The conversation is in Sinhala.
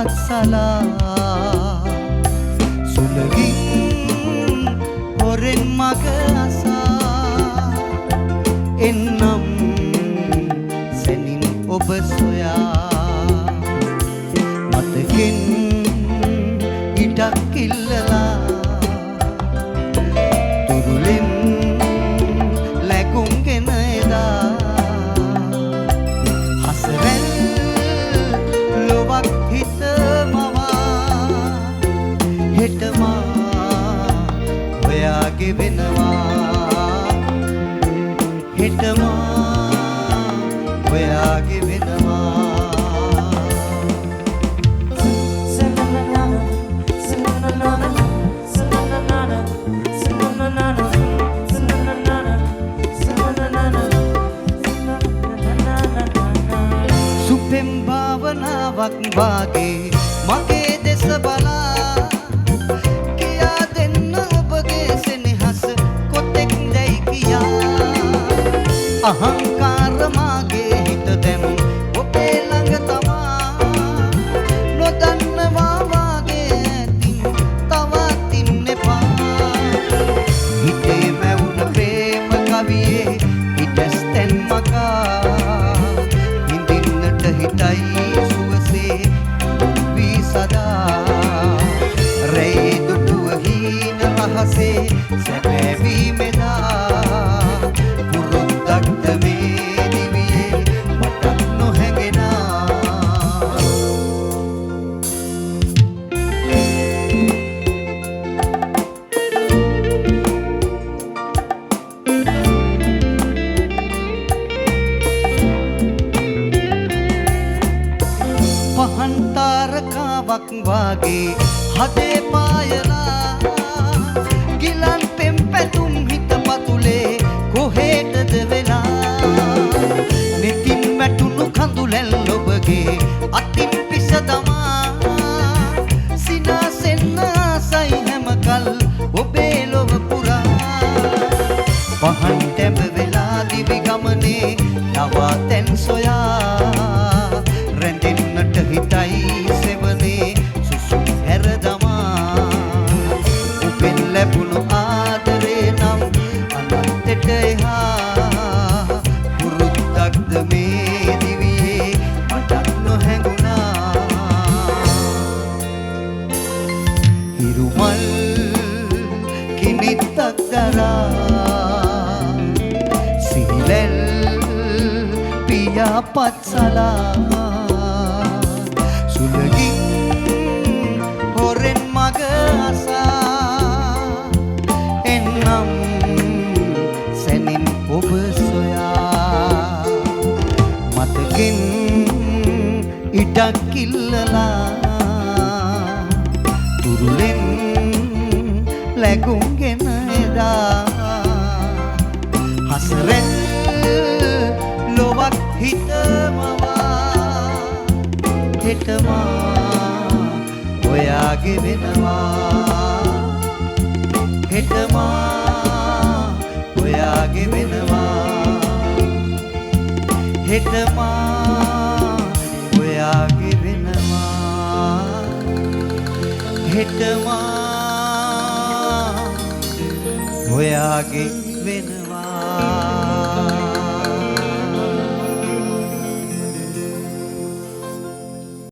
පත්සලා සුළගින් හොරෙන් මග අසා එන්නම් සැනින් ඔබ සොයා මතකෙන් ඉඩක් ඉල්ලලා තුරුලෙන් ලැගුම්ගෙන එදා හසරැල් ලොවක් හිත මවා හෙටමා ඔයාගේ වෙනවා හෙටමා ඔයාගේ වෙනවා සුපෙම් භාවනාවක් වාගේ මගේ දෙස බලා කියා දෙන්න ඔබගේ සෙනෙහස කොතෙක් දැයි කියා අහංකාර මාගේ හිත දැන් ඔබේ ළඟ තමා නොදන්නවා වාගේ ඇතින් තවත් ඉන්න එපා හිතේ මැවුන ප්‍රේම කවියේ හිතස් තැන් මකා හිඳින්නට හිතයි සුවසේ වී සදා රැයි දුටුව හීන රහසේ සැපැවී මෙදා පුරුද්දක්ද මේ දිවියේ මටත් නොහැඟෙනා පහන් තාරකාවක් වාගේ හදේ පායලා ගිලන් පෙම් පැතුම් හිත පතුලේ කොහෙටද වෙලා නෙතින් වැටුණු කඳුලැල් ඔබගේ අතින් පිස දමා සිනාසෙන්න ආසයි හැමකල් ඔබේ ලොව පුරා පහන් තැඹ වෙලා දිවි ගමනේ නවාතැන් සොයා රැඳෙන්නට හිතයි සෙවනේ සුසුම් හැර දමා ඔබෙන් ලැබුණු ආදරේ නම් අනන්තෙට එහා පුරුද්දක්ද මේ දිවියේ මටත් නොහැඟුණා හිරුමල් කිනිත්තක් දරා සිහිලැල් පියා පත්සලා සුළගින් හොරෙන් මග අසා එන්නම් සැනින් ඔබ සොයා මතකෙන් ඉඩක් ඉල්ලලා තුරුලෙන් ලැගුම්ගෙන එදා හසරැල් ලොවක් හිත මවා හෙටමා ඔයාගේ වෙනවා හෙටමා ඔයාගේ වෙනවා හෙටමා ඔයාගේ වෙනවා හෙටමා ඔයාගේ වෙනවා